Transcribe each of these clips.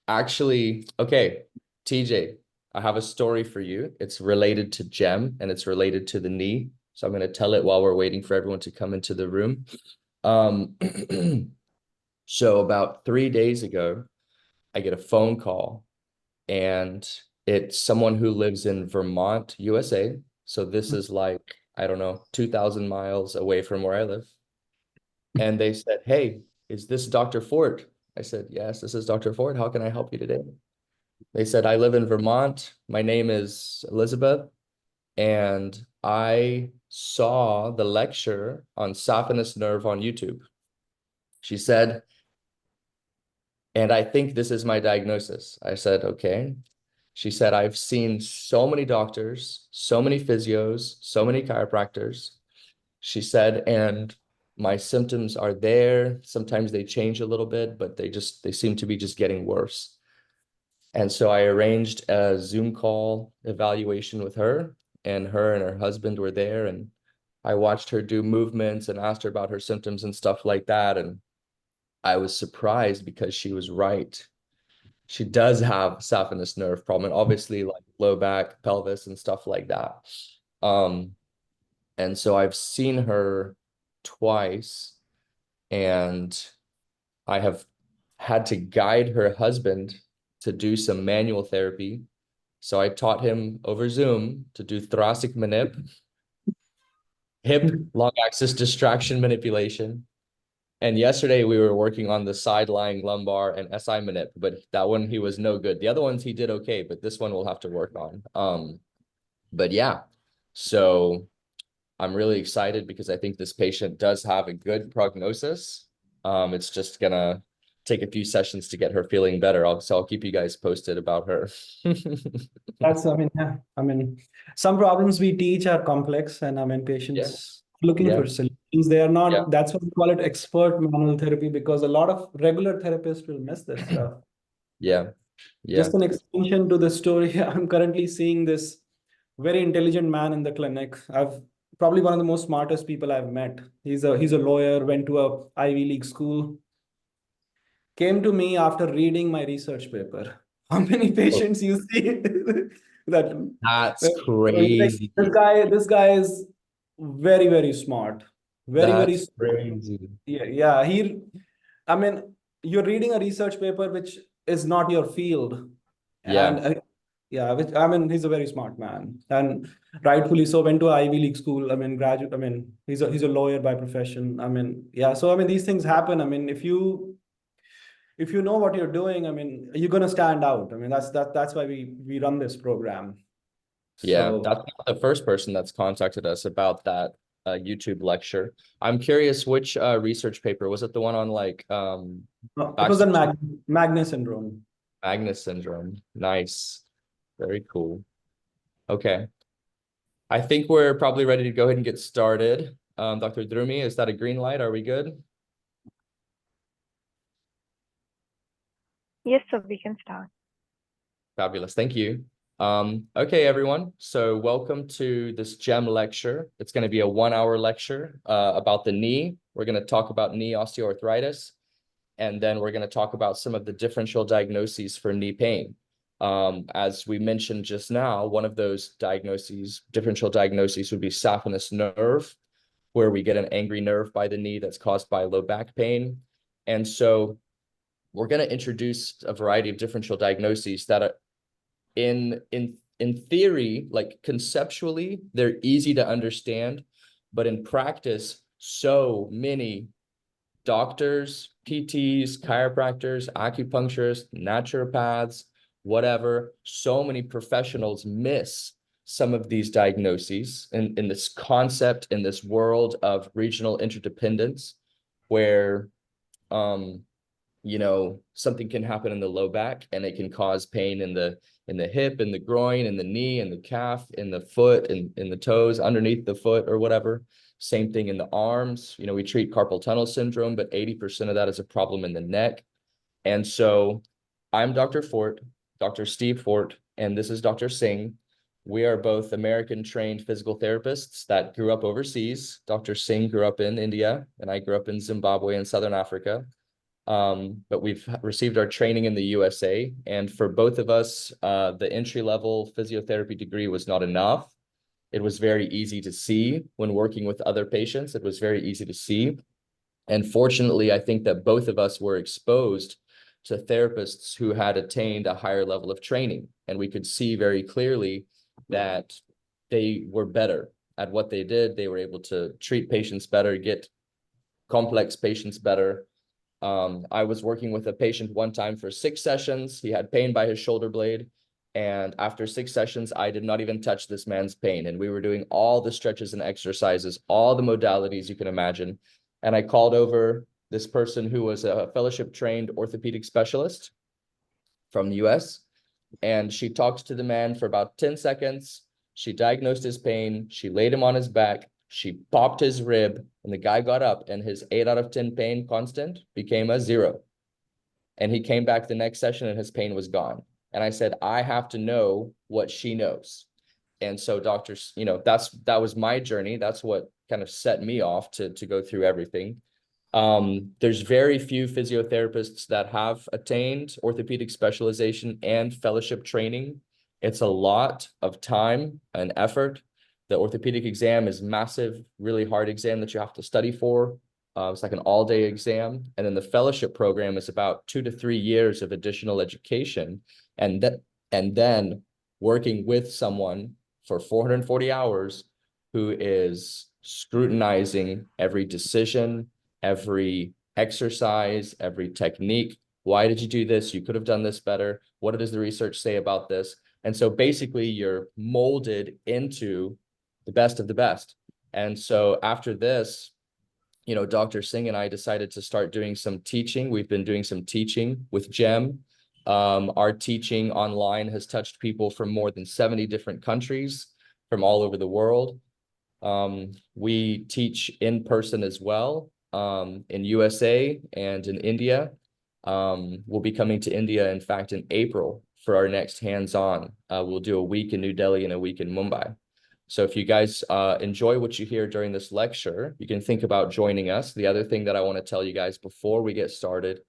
Actually, okay, TJ, I have a story for you. It's related to GEM and it's related to the knee. So I'm going to tell it while we're waiting for everyone to come into the room. Um, so about 3 days ago, I get a phone call and it's someone who lives in Vermont, USA. So this is like, I don't know, 2,000 miles away from where I live. And they said, "Hey, is this Dr. Ford?" I said, "Yes, this is Dr. Ford. How can I help you today?" They said, "I live in Vermont. My name is Elizabeth, and I saw the lecture on saphenous nerve on YouTube." She said, "And I think this is my diagnosis." I said, "Okay." She said, "I've seen so many doctors, so many physios, so many chiropractors." She said, "And my symptoms are there. Sometimes they change a little bit, but they seem to be just getting worse." And so I arranged a Zoom call evaluation with her, and her husband were there, and I watched her do movements and asked her about her symptoms and stuff like that. And I was surprised because she was right. She does have saphenous nerve problem, and obviously like low back, pelvis, and stuff like that. Um, and so I've seen her twice, and I have had to guide her husband to do some manual therapy. So I taught him over Zoom to do thoracic manip, hip long axis distraction manipulation. And yesterday we were working on the side lying lumbar and SI manip, but that one he was no good. The other ones he did okay, but this one we'll have to work on. But yeah, so I'm really excited because I think this patient does have a good prognosis. It's just gonna take a few sessions to get her feeling better. So I'll keep you guys posted about her. Yeah. Some problems we teach are complex, and Yeah, patients looking yeah, for solutions. They are yeah, not, that's why we call it expert manual therapy, because a lot of regular therapists will miss this stuff. yeah, yeah. Just an extension to the story, I'm currently seeing this very intelligent man in the clinic. I've probably one of the most smartest people I've met. He's a lawyer, went to a Ivy League school, came to me after reading my research paper. How many Oh, patients you see that that's he's like, crazy. this guy is very, very smart. Very, very That's smart. crazy. Yeah, yeah. I mean, you're reading a research paper which is not your field. And Yeah. yeah, he's a very smart man. And rightfully so, went to Ivy League school. Graduate. He's a lawyer by profession. Yeah. So these things happen. If you know what you're doing, you're gonna stand out. That's why we run this program. Yeah, So that's not the first person that's contacted us about that YouTube lecture. I'm curious which research paper was it, the one on like it was Baxter on Magnus syndrome. Magnus syndrome. Nice. Very cool. Okay. I think we're probably ready to go ahead and get started. Dr. Drumi, is that a green light? Are we good? Yes, so we can start. Fabulous. Thank you. Okay, everyone. So welcome to this GEM lecture. It's going to be a 1 hour lecture about the knee. We're going to talk about knee osteoarthritis, and then we're going to talk about some of the differential diagnoses for knee pain. As we mentioned just now, one of those diagnoses, differential diagnoses, would be saphenous nerve, where we get an angry nerve by the knee that's caused by low back pain. And so we're going to introduce a variety of differential diagnoses that are in theory, like conceptually, they're easy to understand, but in practice, so many doctors, PTs, chiropractors, acupuncturists, naturopaths, whatever, so many professionals miss some of these diagnoses in this concept, in this world of regional interdependence, where um, something can happen in the low back and it can cause pain in the hip, in the groin, in the knee, in the calf, in the foot, in the toes, underneath the foot or whatever. Same thing in the arms. We treat carpal tunnel syndrome, but 80% of that is a problem in the neck. And so I'm Dr. Fort, Dr. Steve Fort, and this is Dr. Singh. We are both American trained physical therapists that grew up overseas. Dr. Singh grew up in India, and I grew up in Zimbabwe and Southern Africa. but we've received our training in the USA. And for both of us, the entry-level physiotherapy degree was not enough. It was very easy to see when working with other patients. It was very easy to see. And fortunately, I think that both of us were exposed to therapists who had attained a higher level of training. And we could see very clearly that they were better at what they did. They were able to treat patients better, get complex patients better. I was working with a patient one time for 6 sessions. He had pain by his shoulder blade. And after 6 sessions, I did not even touch this man's pain. And we were doing all the stretches and exercises, all the modalities you can imagine. And I called over this person who was a fellowship trained orthopedic specialist from the US. And she talked to the man for about 10 seconds. She diagnosed his pain. She laid him on his back. She popped his rib, and the guy got up, and his 8 out of 10 pain constant became a 0. And he came back the next session and his pain was gone. And I said, I have to know what she knows. And so doctors, that was my journey. That's what kind of set me off to go through everything. There's very few physiotherapists that have attained orthopedic specialization and fellowship training. It's a lot of time and effort. The orthopedic exam is massive, really hard exam that you have to study for. It's like an all-day exam. And then the fellowship program is about 2 to 3 years of additional education. And then working with someone for 440 hours who is scrutinizing every decision, every exercise, every technique. Why did you do this? You could have done this better. What does the research say about this? And so basically you're molded into the best of the best. And so after this, Dr. Singh and I decided to start doing some teaching. We've been doing some teaching with GEM. Our teaching online has touched people from more than 70 different countries from all over the world. We teach in person as well, in USA and in India. We'll be coming to India, in fact, in April for our next hands-on. We'll do a week in New Delhi and a week in Mumbai. So if you guys enjoy what you hear during this lecture, you can think about joining us. The other thing that I want to tell you guys before we get started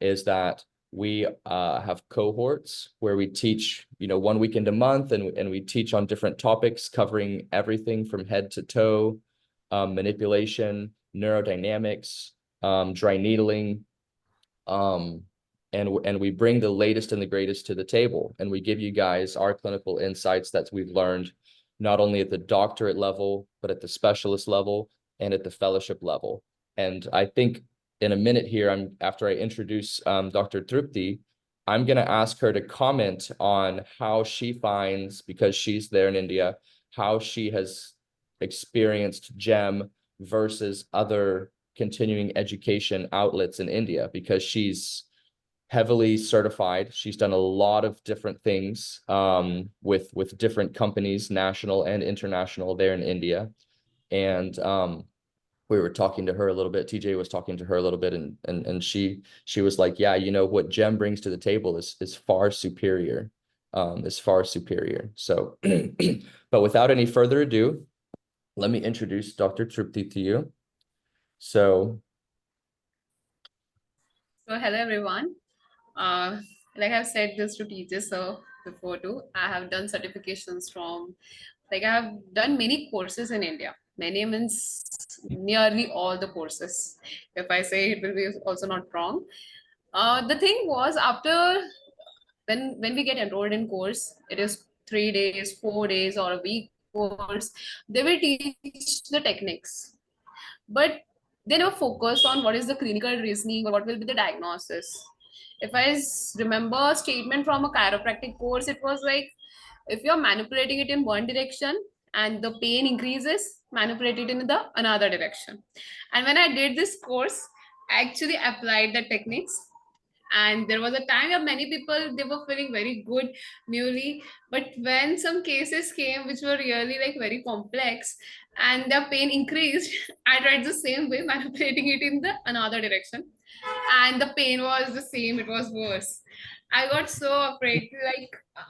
is that we have cohorts where we teach, 1 weekend a month, and we teach on different topics covering everything from head to toe, manipulation, neurodynamics, dry needling, and we bring the latest and the greatest to the table, and we give you guys our clinical insights that we've learned not only at the doctorate level, but at the specialist level and at the fellowship level. And I think in a minute here, after I introduce Dr. Thrifty, I'm going to ask her to comment on how she finds, because she's there in India, how she has experienced GEM versus other continuing education outlets in India, because she's heavily certified. She's done a lot of different things with different companies, national and international, there in India. And we were talking to her a little bit. TJ was talking to her a little bit, and she was like, yeah, what GEM brings to the table is far superior. So, but without any further ado, let me introduce Dr. Thrifty to you. So hello everyone. Like I've said this to teachers before too, I have done certifications from, I have done many courses in India. Many means nearly all the courses. If I say, it will be also not wrong. The thing was, after when we get enrolled in course, it is 3 days, 4 days, or a week course. They will teach the techniques, but they never focus on what is the clinical reasoning or what will be the diagnosis. If I remember a statement from a chiropractic course, it was like, if you're manipulating it in one direction and the pain increases, manipulate it in the another direction. And when I did this course, I actually applied the techniques, and there was a time where many people, they were feeling very good newly, but when some cases came which were really like very complex and their pain increased, I tried the same way, manipulating it in the another direction, and the pain was the same, it was worse. I got so afraid,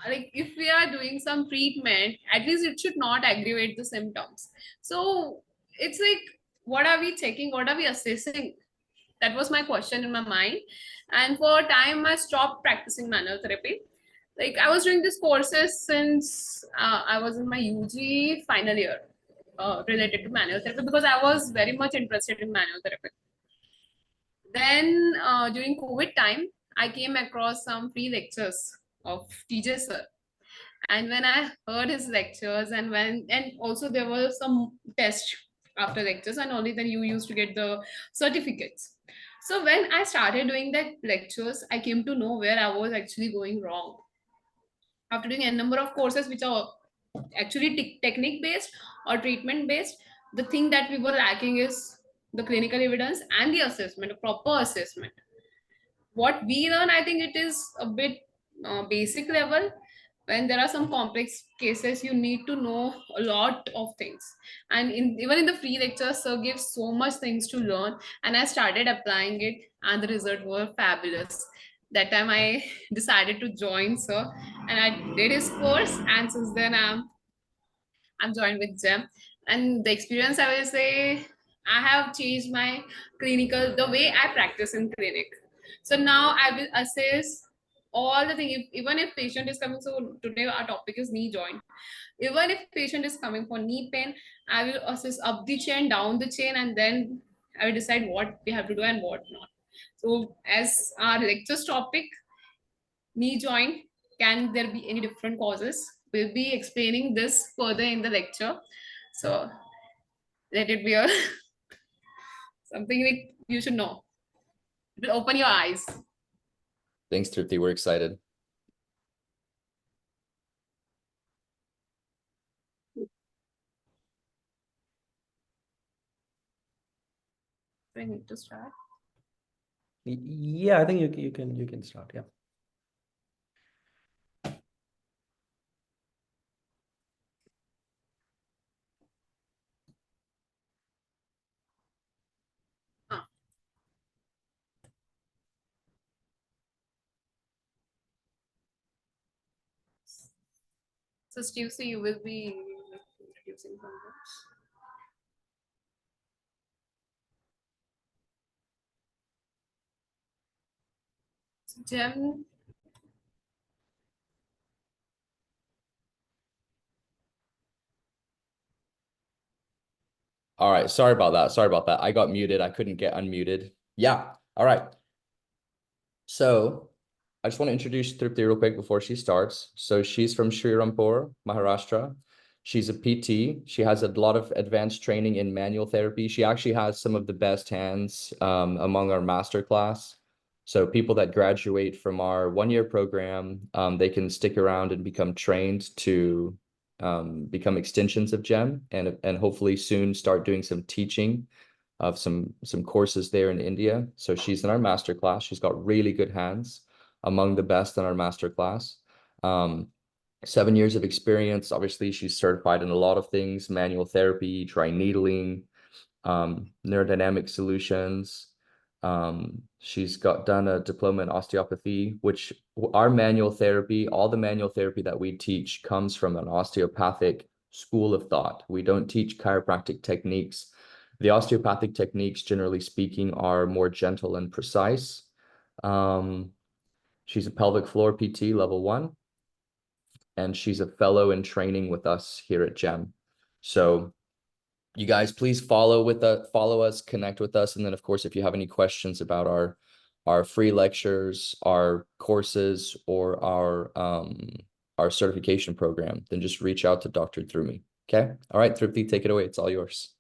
like if we are doing some treatment, at least it should not aggravate the symptoms. So it's like, what are we checking, what are we assessing? That was my question in my mind. And for a time, I stopped practicing manual therapy. Like I was doing these courses since I was in my UG final year related to manual therapy because I was very much interested in manual therapy. Then during COVID time, I came across some free lectures of TJ sir. And when I heard his lectures and also there were some tests after lectures and only then you used to get the certificates. So when I started doing that lectures, I came to know where I was actually going wrong. After doing a number of courses which are actually technique based or treatment based, the thing that we were lacking is the clinical evidence and the assessment, a proper assessment. What we learn, I think it is a bit basic level. When there are some complex cases, you need to know a lot of things. And even in the free lectures, sir gives so much things to learn. And I started applying it, and the results were fabulous. That time I decided to join sir, and I did his course. And since then, I'm joined with Gem. And the experience, I will say, I have changed my clinical, the way I practice in clinic. So now I will assess all the thing. Even if patient is coming, so today our topic is knee joint. Even if patient is coming for knee pain, I will assess up the chain, down the chain, and then I will decide what we have to do and what not. So as our lectures topic, knee joint, can there be any different causes? We'll be explaining this further in the lecture. So let it be a something like you should know. It will open your eyes. Thanks, Thrifty. We're excited. Do I need to start? Yeah, I think you can start. Yeah. So Steve, so you will be introducing something. So Jem, All right. Sorry about that. Sorry about that. I got muted. I couldn't get unmuted. Yeah. All right. So I just want to introduce Thrifty real quick before she starts. So she's from Srirampur, Maharashtra. She's a PT. She has a lot of advanced training in manual therapy. She actually has some of the best hands among our master class. So people that graduate from our one-year program, they can stick around and become trained to become extensions of GEM and hopefully soon start doing some teaching of some courses there in India. So she's in our master class. She's got really good hands, among the best in our master class. 7 years of experience. Obviously, she's certified in a lot of things: manual therapy, dry needling, neurodynamic solutions. She's done a diploma in osteopathy, which our manual therapy, all the manual therapy that we teach comes from an osteopathic school of thought. We don't teach chiropractic techniques. The osteopathic techniques, generally speaking, are more gentle and precise. She's a pelvic floor PT level 1, and she's a fellow in training with us here at GEM. So you guys, please follow us, connect with us. And then, of course, if you have any questions about our free lectures, our courses, or our certification program, then just reach out to Dr. Through Me. Okay. All right, Thrifty, take it away. It's all yours.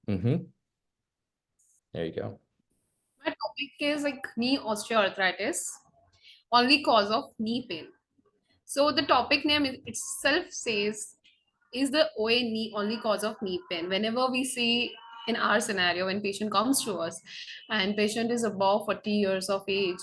There you go. my topic is like knee osteoarthritis, only cause of knee pain. So the topic name itself says, is the OA knee only cause of knee pain? Whenever we see in our scenario, when patient comes to us and patient is above 40 years of age,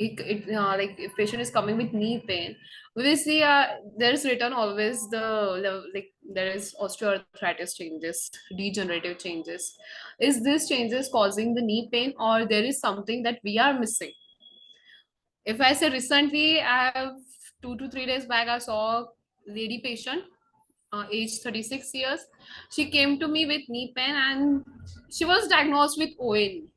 like if patient is coming with knee pain, we will see there is written always like there is osteoarthritis changes, degenerative changes. Is this changes causing the knee pain, or there is something that we are missing? If I say recently, I have 2 to 3 days back, I saw a lady patient age 36 years. She came to me with knee pain and she was diagnosed with ONE.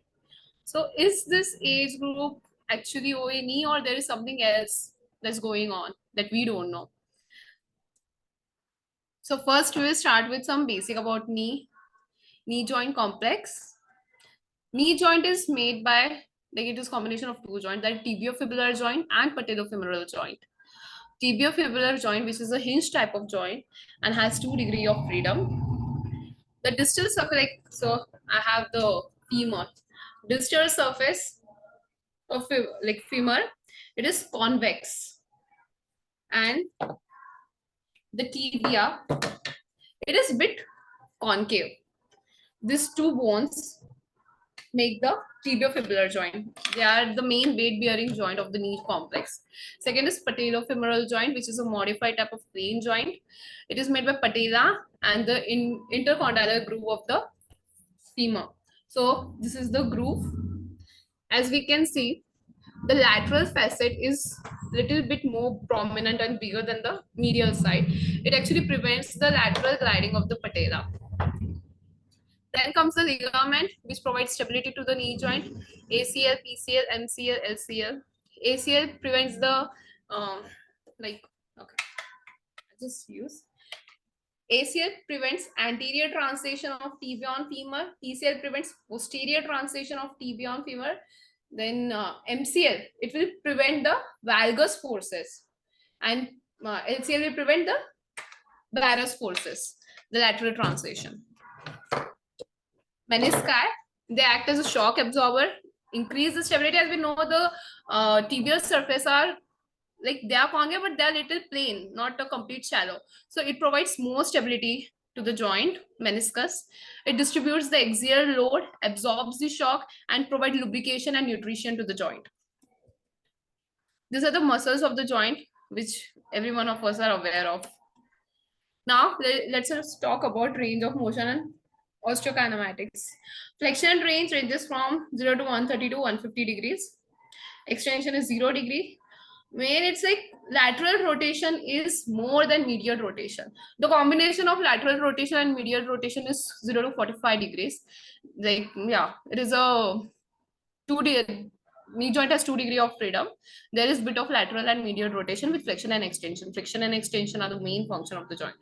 So is this age group actually ONE or there is something else that's going on that we don't know? So first we will start with some basic about knee joint complex. Knee joint is made by, like, it is combination of two joints, that tibiofibular joint and patellofemoral joint. Tibiofibular joint, which is a hinge type of joint and has 2 degrees of freedom. The distal surface, like, so I have the femur. Distal surface of like femur, it is convex, and the tibia, it is bit concave. These two bones make the tibiofibular joint. They are the main weight-bearing joint of the knee complex. Second is patellofemoral joint, which is a modified type of plain joint. It is made by patella and the intercondylar groove of the femur. So this is the groove. As we can see, the lateral facet is little bit more prominent and bigger than the medial side. It actually prevents the lateral gliding of the patella. Then comes the ligament, which provides stability to the knee joint. ACL, PCL, MCL, LCL. ACL prevents the, like, okay, I just use. ACL prevents anterior translation of tibia on femur. PCL prevents posterior translation of tibia on femur. Then MCL, it will prevent the valgus forces. And LCL will prevent the varus forces, the lateral translation. Menisci, they act as a shock absorber, increase the stability. As we know, the tibial surface are, like, they are concave, but they are little plain, not a complete shallow. So it provides more stability to the joint, meniscus. It distributes the axial load, absorbs the shock, and provide lubrication and nutrition to the joint. These are the muscles of the joint, which every one of us are aware of. Now, let's just talk about range of motion and osteokinematics. Flexion range ranges from 0 to 130 to 150 degrees. Extension is 0 degree. When it's like lateral rotation is more than medial rotation. The combination of lateral rotation and medial rotation is 0 to 45 degrees. Like, yeah, it is a knee joint has 2 degrees of freedom. There is bit of lateral and medial rotation with flexion and extension. Flexion and extension are the main function of the joint.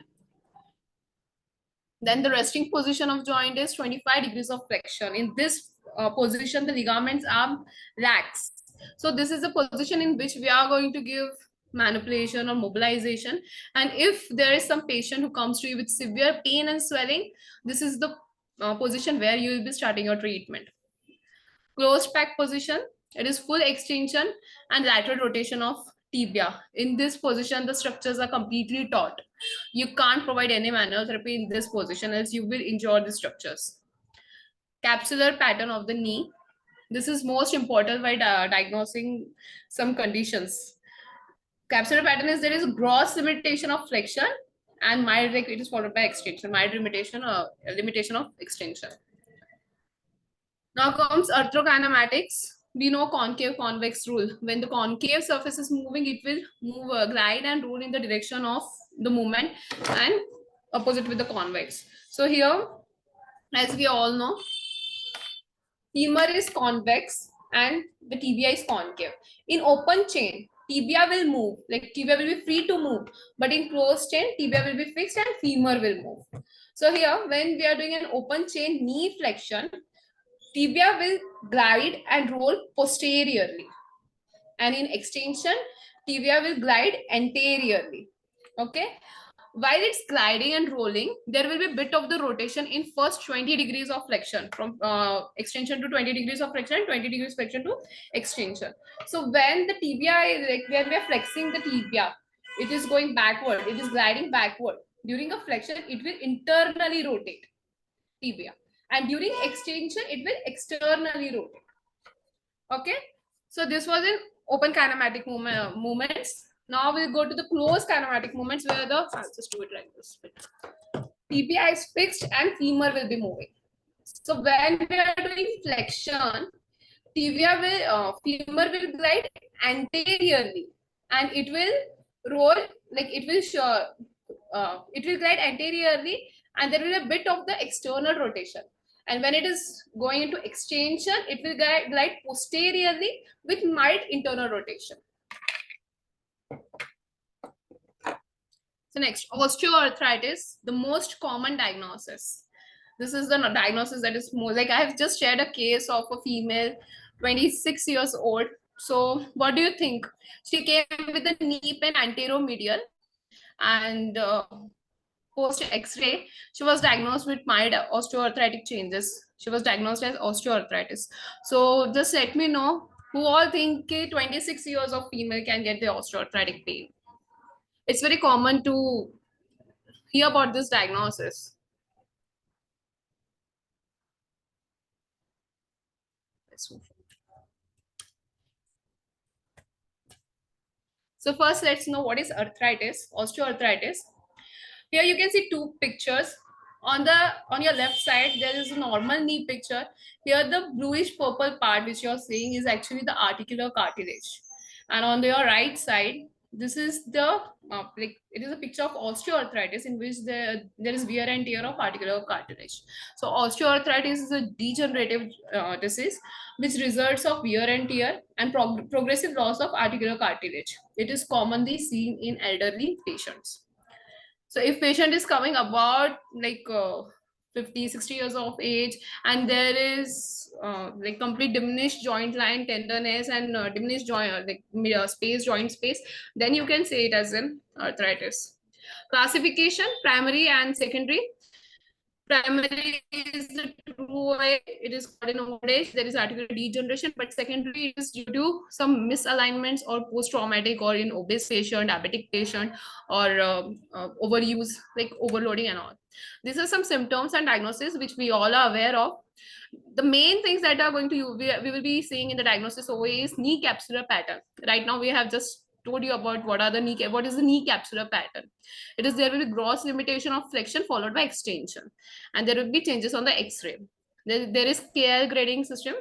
Then the resting position of joint is 25 degrees of flexion. In this position, the ligaments are lax. So this is the position in which we are going to give manipulation or mobilization. And if there is some patient who comes to you with severe pain and swelling, this is the position where you will be starting your treatment. Closed pack position, it is full extension and lateral rotation of tibia. In this position, the structures are completely taut. You can't provide any manual therapy in this position, else you will injure the structures. Capsular pattern of the knee. This is most important by diagnosing some conditions. Capsular pattern is there is gross limitation of flexion and mild, like, it is followed by extension, mild limitation of extension. Now comes arthrokinematics. We know concave convex rule. When the concave surface is moving, it will move, glide and roll in the direction of the movement, and opposite with the convex. So here, as we all know, femur is convex and the tibia is concave. In open chain, tibia will move, like tibia will be free to move, but in closed chain, tibia will be fixed and femur will move. So here, when we are doing an open chain knee flexion, tibia will glide and roll posteriorly, and in extension, tibia will glide anteriorly. Okay, while it's gliding and rolling, there will be a bit of the rotation in first 20 degrees of flexion, from extension to 20 degrees of flexion, 20 degrees flexion to extension. So when the tibia is, like, when we are flexing the tibia, it is going backward, it is gliding backward. During a flexion, it will internally rotate tibia, and during extension, it will externally rotate. Okay, so this was in open kinematic movements. Now we'll go to the closed kinematic movements, where the, I'll just do it like this. Tibia is fixed and femur will be moving. So when we are doing flexion, femur will glide anteriorly and it will roll, like, it will it will glide anteriorly, and there will be a bit of the external rotation. And when it is going into extension, it will glide posteriorly with mild internal rotation. So next, osteoarthritis, the most common diagnosis. This is the diagnosis that is more like, I have just shared a case of a female, 26 years old. So what do you think? She came with a knee pain anteromedial, and post X-ray, she was diagnosed with mild osteoarthritic changes. She was diagnosed as osteoarthritis. So just let me know who all think 26 years of female can get the osteoarthritic pain. It's very common to hear about this diagnosis. Let's move on. So first, let's know what is arthritis, osteoarthritis. Here you can see two pictures. On your left side, there is a normal knee picture. Here, the bluish purple part which you're seeing is actually the articular cartilage. And on your right side, this is the it is a picture of osteoarthritis in which there is wear and tear of articular cartilage. So osteoarthritis is a degenerative disease which results of wear and tear and progressive loss of articular cartilage. It is commonly seen in elderly patients. So if patient is coming about like 50, 60 years of age, and there is like complete diminished joint line tenderness and diminished joint joint space, then you can say it as an arthritis. Classification, primary and secondary. Primary is the true way it is called in old age. There is articular degeneration, but secondary is due to some misalignments or post-traumatic or in obese patient, diabetic patient, or overuse, like overloading and all. These are some symptoms and diagnosis which we all are aware of. The main things that are going to we will be seeing in the diagnosis OA is knee capsular pattern. Right now we have just told you about what is the knee capsular pattern. It is there will be gross limitation of flexion followed by extension, and there will be changes on the X-ray. There is KL grading system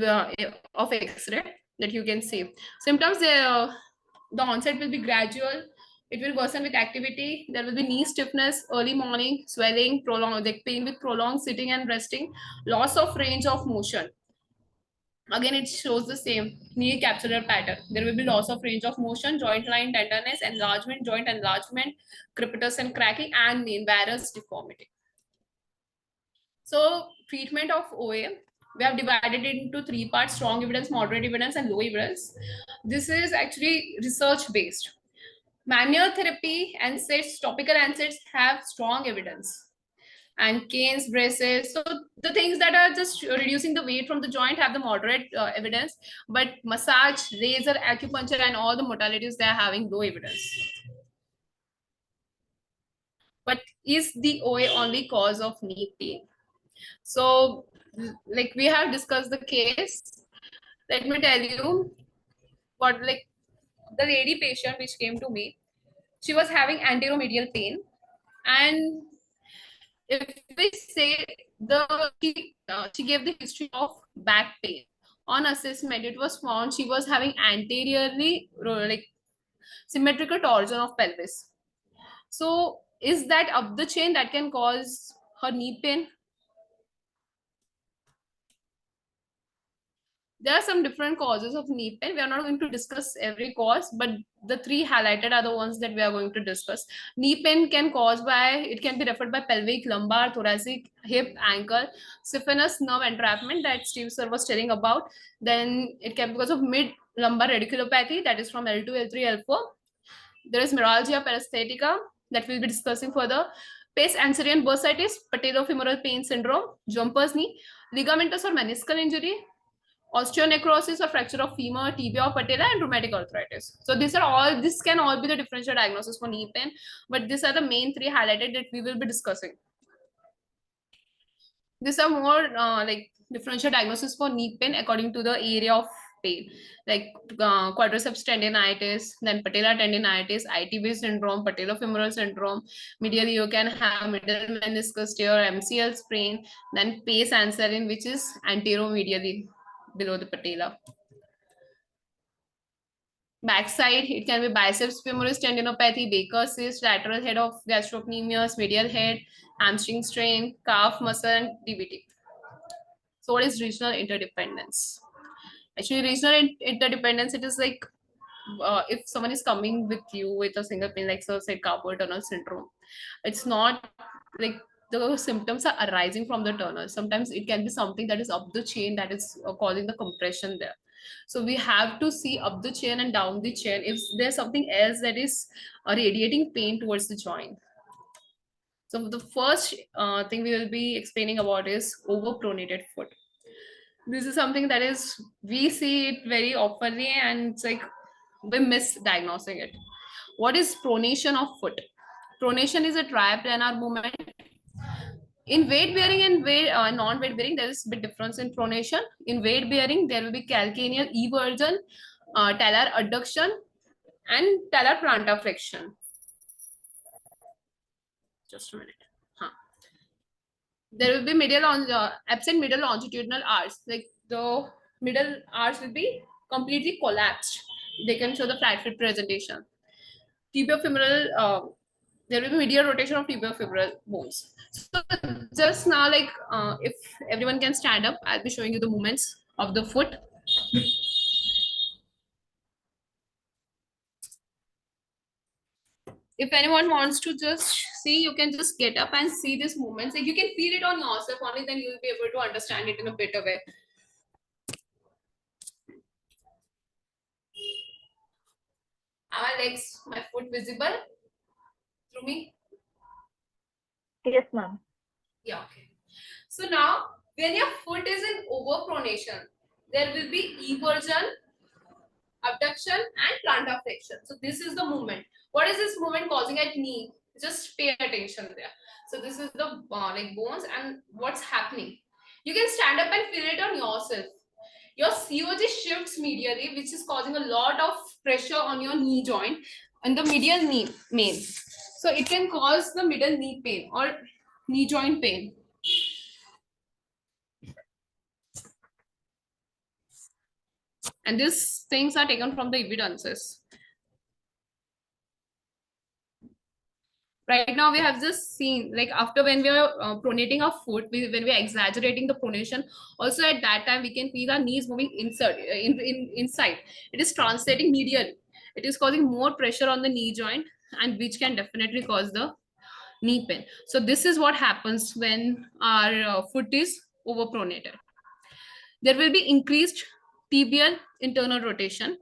of X-ray that you can see. Symptoms, the onset will be gradual. It will worsen with activity. There will be knee stiffness, early morning, swelling, prolonged, like pain with prolonged sitting and resting, loss of range of motion. Again, it shows the same knee capsular pattern. There will be loss of range of motion, joint line tenderness, enlargement, joint enlargement, crepitus and cracking, and main varus deformity. So treatment of OA, we have divided it into three parts: strong evidence, moderate evidence, and low evidence. This is actually research based. Manual therapy, NSAIDs, topical NSAIDs have strong evidence, and canes, braces, so the things that are just reducing the weight from the joint have the moderate evidence, but massage, laser, acupuncture, and all the modalities, they are having low evidence. But is the OA only cause of knee pain? So like we have discussed the case. Let me tell you what, like the lady patient which came to me, she was having anteromedial pain, and if we say she gave the history of back pain. On assessment, it was found she was having anteriorly like symmetrical torsion of pelvis. So is that up the chain that can cause her knee pain? There are some different causes of knee pain. We are not going to discuss every cause, but the three highlighted are the ones that we are going to discuss. Knee pain can it can be referred by pelvic, lumbar, thoracic, hip, ankle, Syphus nerve entrapment that Steve sir was telling about. Then it can be because of mid-lumbar radiculopathy, that is from L2, L3, L4. There is Meralgia, paresthetica that we'll be discussing further. Pes anserian bursitis, patellofemoral pain syndrome, jumper's knee, ligamentous or meniscal injury, osteonecrosis or fracture of femur, tibia or patella, and rheumatic arthritis. So this can all be the differential diagnosis for knee pain, but these are the main three highlighted that we will be discussing. These are more like differential diagnosis for knee pain according to the area of pain, like quadriceps tendinitis, then patellar tendinitis, ITB syndrome, patellofemoral syndrome. Medially, you can have middle meniscus tear, MCL sprain, then pes anserian, which is anteromedially below the patella. Backside, it can be biceps femoris tendinopathy, Baker's cyst, lateral head of gastrocnemius, medial head, hamstring strain, calf muscle, and DVT. So what is regional interdependence? Actually, regional interdependence, it is like if someone is coming with you with a single pain, like so say carpal tunnel syndrome, it's not like the symptoms are arising from the tunnel. Sometimes it can be something that is up the chain that is causing the compression there. So we have to see up the chain and down the chain if there's something else that is radiating pain towards the joint. So the first thing we will be explaining about is overpronated foot. This is something that is, we see it very oftenly, and it's like we misdiagnosing it. What is pronation of foot? Pronation is a triplanar movement. In weight bearing and non-weight bearing, there is a bit difference in pronation. In weight bearing, there will be calcaneal eversion, talar adduction, and talar plantar flexion. Just a minute. Huh. There will be absent middle longitudinal arcs. Like the middle arch will be completely collapsed. They can show the flat foot presentation. Tibiofemoral, there will be medial rotation of tibiofemoral bones. So just now, like if everyone can stand up, I'll be showing you the movements of the foot. If anyone wants to just see, you can just get up and see these movements. Like you can feel it on yourself, only then you will be able to understand it in a better way. Are my legs, my foot visible through me? Yes, ma'am. Yeah, okay. So now, when your foot is in overpronation, there will be eversion, abduction, and plantar flexion. So this is the movement. What is this movement causing at knee? Just pay attention there. So this is the like bones and what's happening. You can stand up and feel it on yourself. Your COG shifts medially, which is causing a lot of pressure on your knee joint and the medial knee main. So it can cause the middle knee pain or knee joint pain. And these things are taken from the evidences. Right now, we have just seen, like after when we are pronating our foot, when we are exaggerating the pronation, also at that time, we can feel our knees moving inside. It is translating medially. It is causing more pressure on the knee joint, and which can definitely cause the knee pain. So this is what happens when our foot is overpronated. There will be increased tibial internal rotation,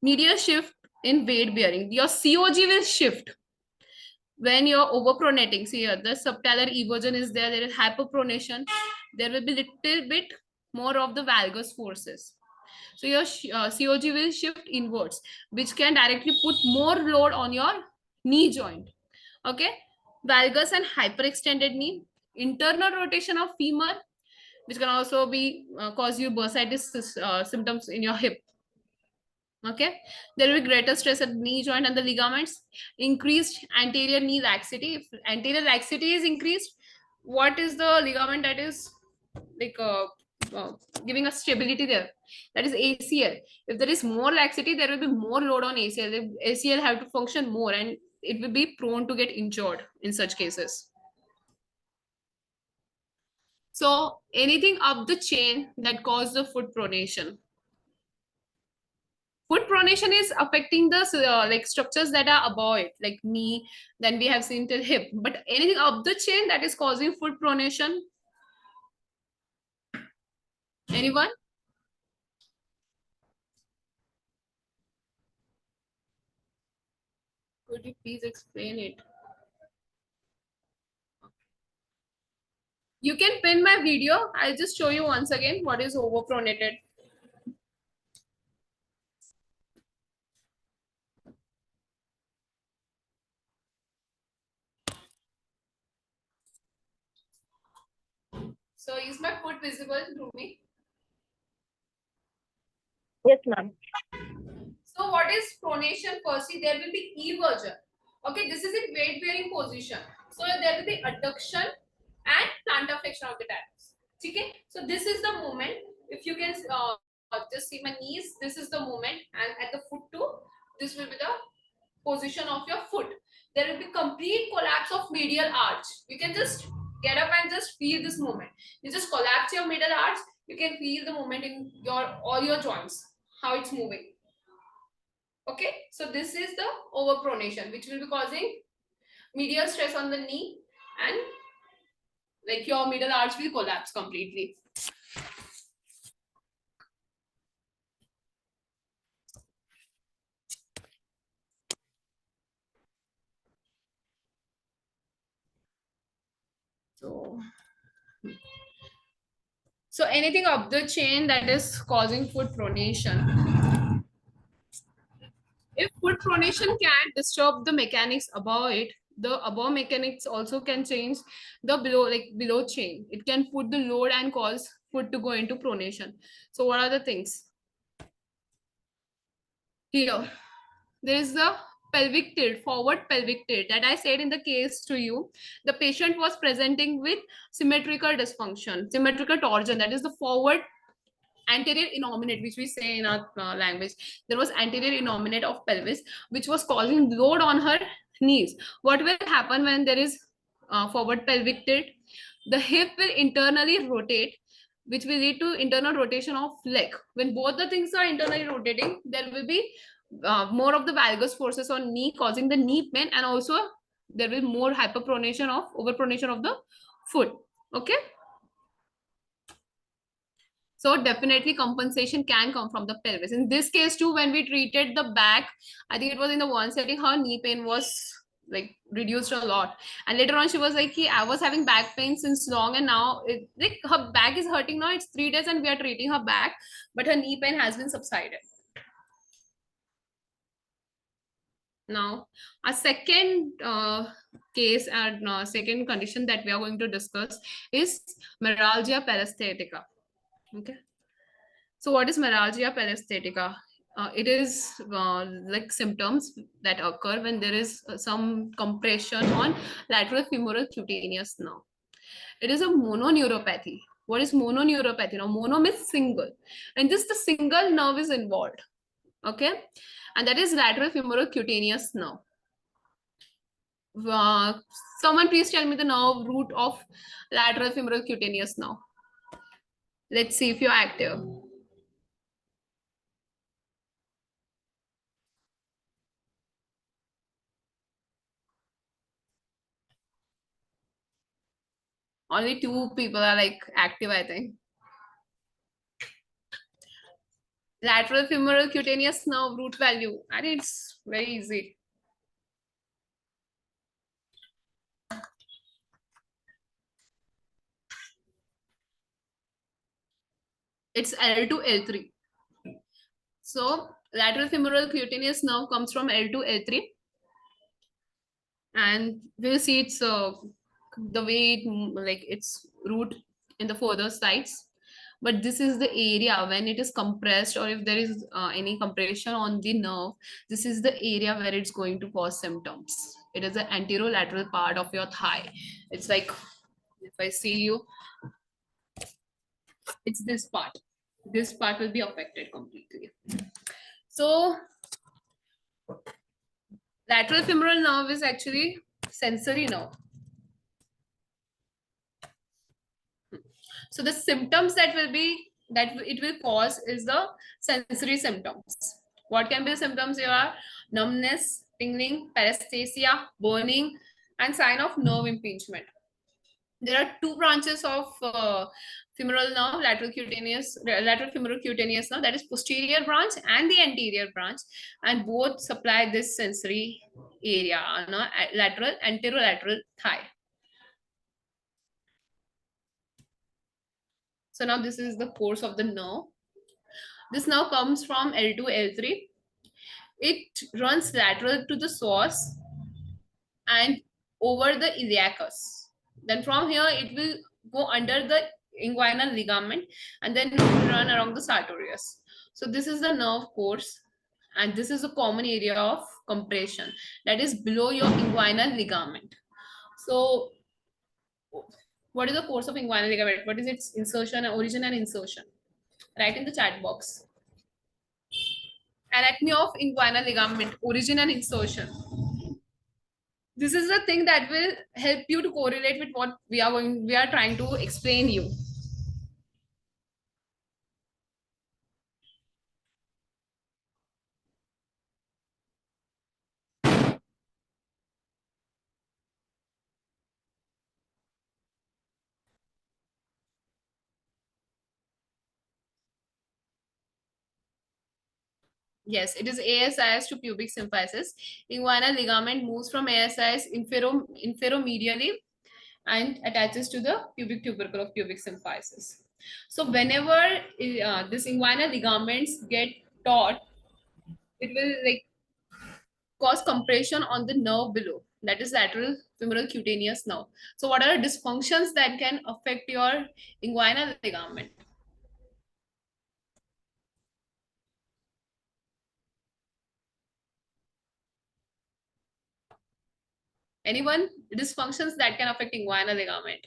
medial shift in weight bearing. Your COG will shift when you're overpronating. See here, the subtalar eversion is there. There is hyperpronation. There will be little bit more of the valgus forces. So your COG will shift inwards, which can directly put more load on your knee joint. Okay, valgus and hyperextended knee, internal rotation of femur, which can also be cause you bursitis symptoms in your hip. Okay, there will be greater stress at knee joint and the ligaments, increased anterior knee laxity. If anterior laxity is increased, what is the ligament that is like giving us stability there? That is ACL. If there is more laxity, there will be more load on ACL. The ACL have to function more and it will be prone to get injured in such cases. So anything up the chain that cause the foot pronation. Foot pronation is affecting the like structures that are above it, like knee, then we have seen till hip. But anything up the chain that is causing foot pronation? Anyone? Could you please explain it? You can pin my video. I'll just show you once again what is overpronated. So is my foot visible through me? Yes, ma'am. So what is pronation? Firstly, there will be eversion. Okay, this is in weight bearing position. So there will be adduction and plantar flexion of the talus. Okay, so this is the movement. If you can just see my knees, this is the movement, and at the foot too. This will be the position of your foot. There will be complete collapse of medial arch. You can just get up and just feel this movement. You just collapse your middle arch. You can feel the movement in all your joints, how it's moving. Okay, so this is the overpronation, which will be causing medial stress on the knee, and like your middle arch will collapse completely. So anything up the chain that is causing foot pronation. If foot pronation can disturb the mechanics above it, the above mechanics also can change the below chain. It can put the load and cause foot to go into pronation. So what are the things? Here, there is the pelvic tilt, forward pelvic tilt that I said in the case to you. The patient was presenting with symmetrical dysfunction, symmetrical torsion, that is the forward anterior innominate, which we say in our language. There was anterior innominate of pelvis, which was causing load on her knees. What will happen when there is forward pelvic tilt? The hip will internally rotate, which will lead to internal rotation of leg. When both the things are internally rotating, there will be more of the valgus forces on knee, causing the knee pain, and also there will be more overpronation of the foot. Okay. So definitely compensation can come from the pelvis. In this case too, when we treated the back, I think it was in the one setting, her knee pain was like reduced a lot. And later on she was like, I was having back pain since long, and now like her back is hurting now. It's 3 days and we are treating her back, but her knee pain has been subsided. Now, a second case and second condition that we are going to discuss is Meralgia paresthetica. Okay. So what is Meralgia paresthetica? It is like symptoms that occur when there is some compression on lateral femoral cutaneous nerve. It is a mononeuropathy. What is mononeuropathy? Now, mono means single, and just the single nerve is involved. Okay, and that is lateral femoral cutaneous nerve. Someone please tell me the nerve root of lateral femoral cutaneous nerve. Let's see if you're active. Only 2 people are like active, I think. Lateral femoral cutaneous nerve root value. I think it's very easy. It's L to L3. So lateral femoral cutaneous nerve comes from L to L3. And we'll see it's the way like its root in the further sides. But this is the area when it is compressed, or if there is any compression on the nerve, this is the area where it's going to cause symptoms. It is the anterolateral part of your thigh. It's like, if I see you, it's this part. This part will be affected completely. So lateral femoral nerve is actually sensory nerve. So the symptoms that it will cause is the sensory symptoms. What can be the symptoms here are numbness, tingling, paresthesia, burning, and sign of nerve impingement. There are 2 branches of femoral nerve, lateral femoral cutaneous nerve, that is posterior branch and the anterior branch, and both supply this sensory area, anterolateral thigh. So now this is the course of the nerve. This nerve comes from L to L3. It runs lateral to the psoas and over the iliacus. Then from here, it will go under the inguinal ligament and then run around the sartorius. So this is the nerve course, and this is a common area of compression that is below your inguinal ligament. So what is the course of inguinal ligament? What is its origin and insertion? Write in the chat box. Anatomy of inguinal ligament, origin and insertion. This is the thing that will help you to correlate with what we are trying to explain you. Yes, it is ASIS to pubic symphysis. Inguinal ligament moves from ASIS inferomedially and attaches to the pubic tubercle of pubic symphysis. So whenever this inguinal ligaments get taut, it will like cause compression on the nerve below, that is lateral femoral cutaneous nerve. So what are the dysfunctions that can affect your inguinal ligament? Anyone? Dysfunctions that can affect inguinal ligament.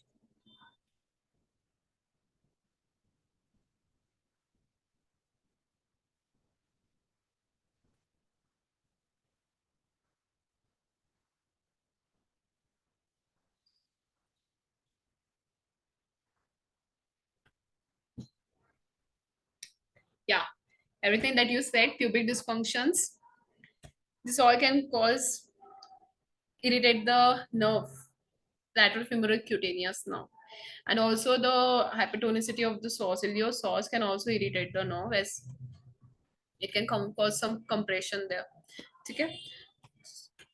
Yeah, everything that you said, pubic dysfunctions, this all can cause irritate the nerve, lateral femoral cutaneous nerve. And also the hypertonicity of the psoas, iliopsoas can also irritate the nerve, as it can cause some compression there. Okay.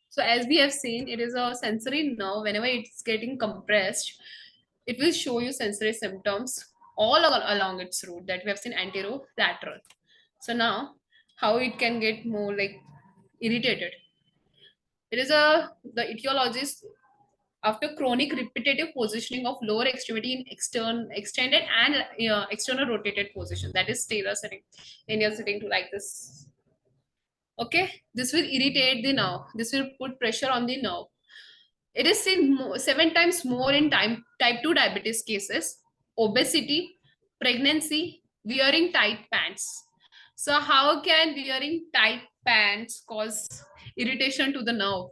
So as we have seen, it is a sensory nerve. Whenever it's getting compressed, it will show you sensory symptoms all along its route that we have seen anterolateral. So now, how it can get more like irritated? It is the etiologist after chronic repetitive positioning of lower extremity in extended and external rotated position. That is Taylor sitting, and you're sitting to like this. Okay, this will irritate the nerve. This will put pressure on the nerve. It is seen 7 times more in type 2 diabetes cases, obesity, pregnancy, wearing tight pants. So how can wearing tight pants cause irritation to the nerve?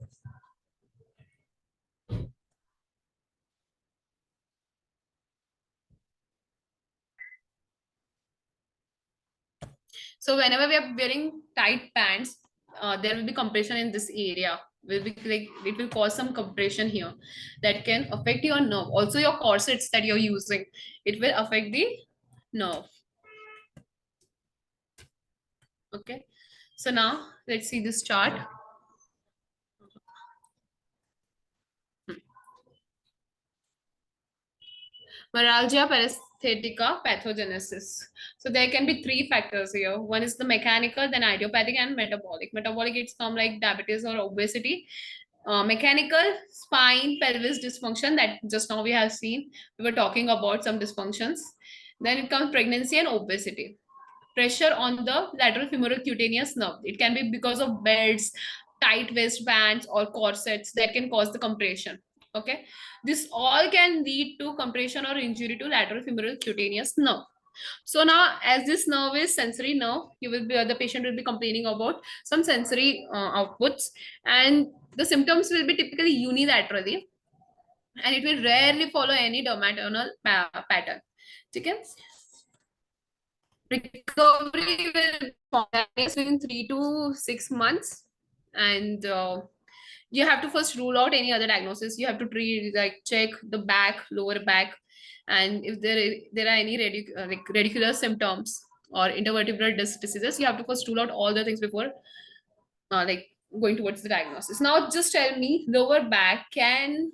So whenever we are wearing tight pants, there will be compression in this area. Will be like it will cause some compression here that can affect your nerve. Also your corsets that you're using, it will affect the nerve. Okay. So now let's see this chart. Meralgia, paresthetica, pathogenesis. So there can be 3 factors here. One is the mechanical, then idiopathic, and metabolic. Metabolic, it's come like diabetes or obesity. Mechanical, spine, pelvis dysfunction that just now we have seen. We were talking about some dysfunctions. Then it comes pregnancy and obesity. Pressure on the lateral femoral cutaneous nerve. It can be because of belts, tight waistbands, or corsets that can cause the compression. Okay, this all can lead to compression or injury to lateral femoral cutaneous nerve. So now, as this nerve is sensory nerve, you will be the patient will be complaining about some sensory outputs, and the symptoms will be typically unilaterally, and it will rarely follow any dermaturnal pattern. Okay. Recovery will progress within 3 to 6 months, and you have to first rule out any other diagnosis. You have to check the back, lower back, and if there are any radicular symptoms or intervertebral disc diseases, you have to first rule out all the things before like going towards the diagnosis. Now just tell me, lower back, can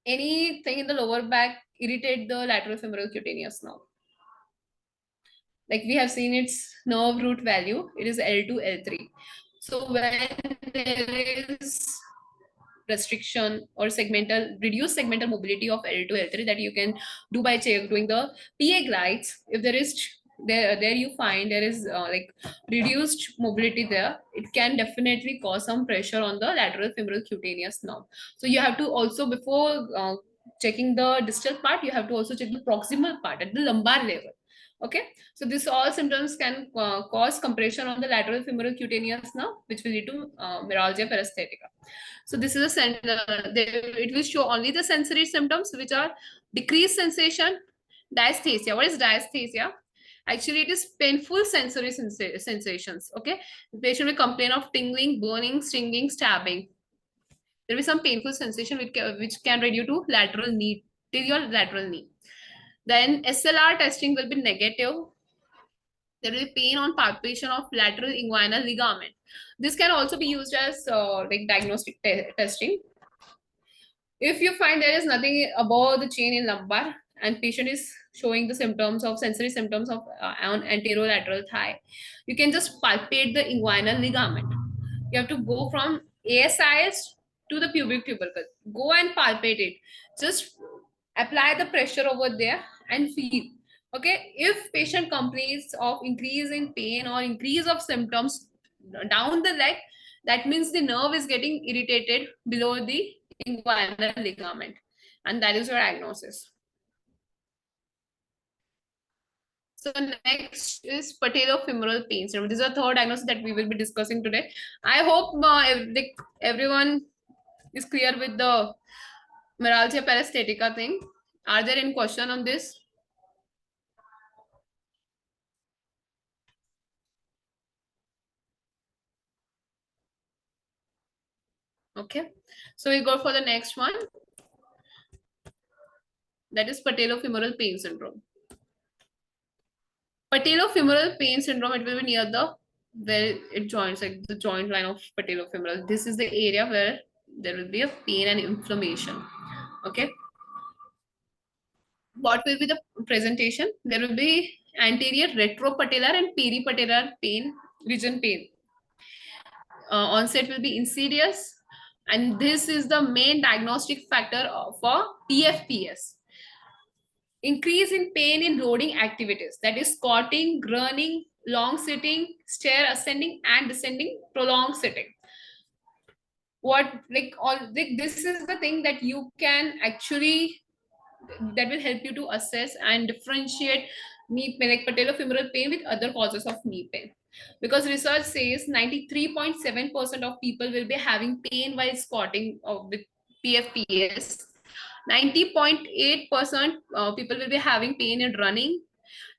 anything in the lower back irritate the lateral femoral cutaneous nerve? Like we have seen its nerve root value, it is L2, L3. So when there is restriction or reduced segmental mobility of L2, L3 that you can do by doing the PA glides, if there is there you find there is like reduced mobility there, it can definitely cause some pressure on the lateral femoral cutaneous nerve. So you have to also, before checking the distal part, you have to also check the proximal part at the lumbar level. Okay, so this all symptoms can cause compression on the lateral femoral cutaneous nerve, which will lead to Meralgia paresthetica. So this is it will show only the sensory symptoms, which are decreased sensation, dysesthesia. What is dysesthesia? Actually, it is painful sensory sensations. Okay, the patient will complain of tingling, burning, stinging, stabbing. There will be some painful sensation which can lead you to lateral knee, till your lateral knee. Then SLR testing will be negative. There will be pain on palpation of lateral inguinal ligament. This can also be used as like diagnostic testing. If you find there is nothing above the chain in lumbar and patient is showing the symptoms of sensory symptoms of on anterolateral thigh, you can just palpate the inguinal ligament. You have to go from ASIS to the pubic tubercle. Go and palpate it. Just apply the pressure over there and feel. Okay, if patient complains of increase in pain or increase of symptoms down the leg, that means the nerve is getting irritated below the inguinal ligament, and that is your diagnosis. So next is patellofemoral pain syndrome. This is the third diagnosis that we will be discussing today. I hope everyone is clear with the Meralgia paresthetica thing. Are there any question on this? Okay, so we go for the next one. That is patellofemoral pain syndrome. Patellofemoral pain syndrome, it will be near the where it joins, like the joint line of patellofemoral. This is the area where there will be a pain and inflammation. Okay. What will be the presentation? There will be anterior retropatellar and peripatellar pain, region pain. Onset will be insidious, and this is the main diagnostic factor for PFPS. Increase in pain in loading activities, that is squatting, groaning, long sitting, stair ascending and descending, prolonged sitting. This is the thing that you can actually, that will help you to assess and differentiate knee pain, like patellofemoral pain, with other causes of knee pain. Because research says 93.7% of people will be having pain while squatting with PFPS. 90.8% people will be having pain in running.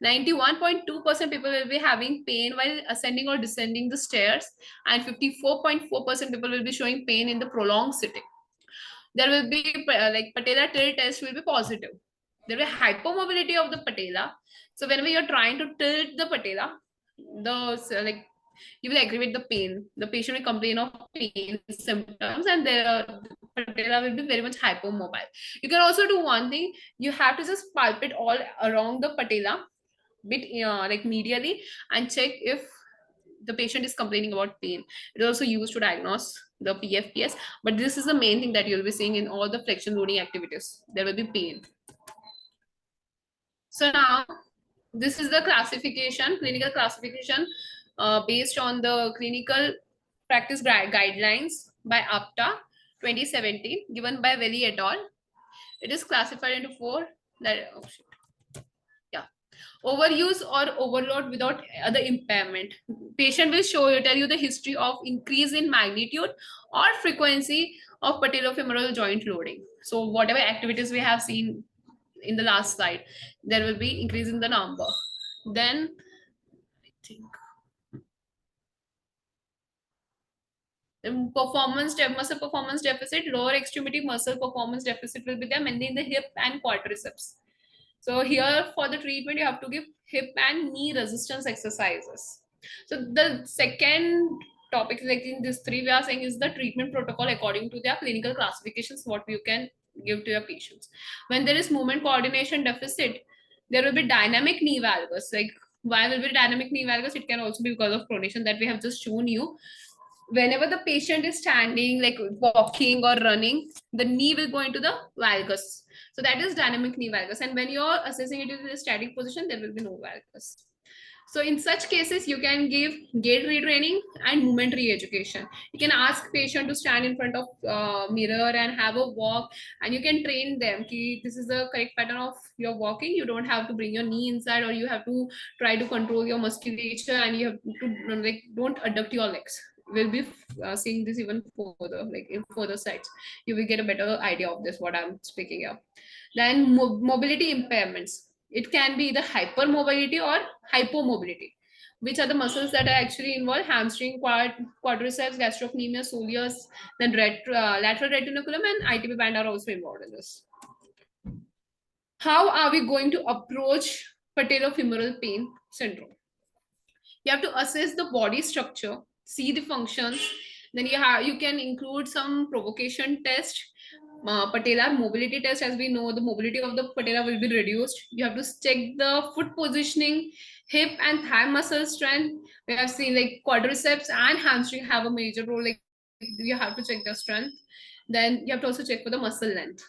91.2% people will be having pain while ascending or descending the stairs, and 54.4% people will be showing pain in the prolonged sitting. There will be like patella tilt test will be positive. There will be hypomobility of the patella. So whenever you're trying to tilt the patella, you will aggravate the pain. The patient will complain of pain symptoms, and the patella will be very much hypomobile. You can also do one thing. You have to just palpate all around the patella, bit like medially, and check if the patient is complaining about pain. It is also used to diagnose the PFPS, but this is the main thing that you'll be seeing in all the flexion loading activities. There will be pain. So now, this is the classification, clinical classification based on the clinical practice guidelines by APTA 2017, given by Veli et al. It is classified into four. Overuse or overload without other impairment. Patient will tell you the history of increase in magnitude or frequency of patellofemoral joint loading. So whatever activities we have seen in the last slide, there will be increase in the number. Then I think muscle performance deficit, lower extremity muscle performance deficit will be there, mainly in the hip and quadriceps. So here for the treatment, you have to give hip and knee resistance exercises. So the second topic, like in this three, we are saying is the treatment protocol according to their clinical classifications, what you can give to your patients. When there is movement coordination deficit, there will be dynamic knee valgus. Like why will be dynamic knee valgus? It can also be because of pronation that we have just shown you. whenever the patient is standing, like walking or running, the knee will go into the valgus. So that is dynamic knee valgus. And when you're assessing it in a static position, there will be no valgus. So in such cases, you can give gait retraining and movement re-education. You can ask patient to stand in front of mirror and have a walk, and you can train them. Ki this is the correct pattern of your walking. You don't have to bring your knee inside, or you have to try to control your musculature, and you have to like don't adduct your legs. We'll be seeing this even further, like in further sites. You will get a better idea of this, what I'm speaking of. Then mobility impairments. It can be either hypermobility or hypomobility. Which are the muscles that are actually involved? Hamstring, quadriceps, gastrocnemius, soleus, then lateral retinaculum and ITB band are also involved in this. How are we going to approach patellofemoral pain syndrome? You have to assess the body structure, see the functions. Then you can include some provocation test, patellar mobility test. As we know, the mobility of the patella will be reduced. You have to check the foot positioning, hip and thigh muscle strength. We have seen like quadriceps and hamstring have a major role. Like you have to check their strength. Then you have to also check for the muscle length.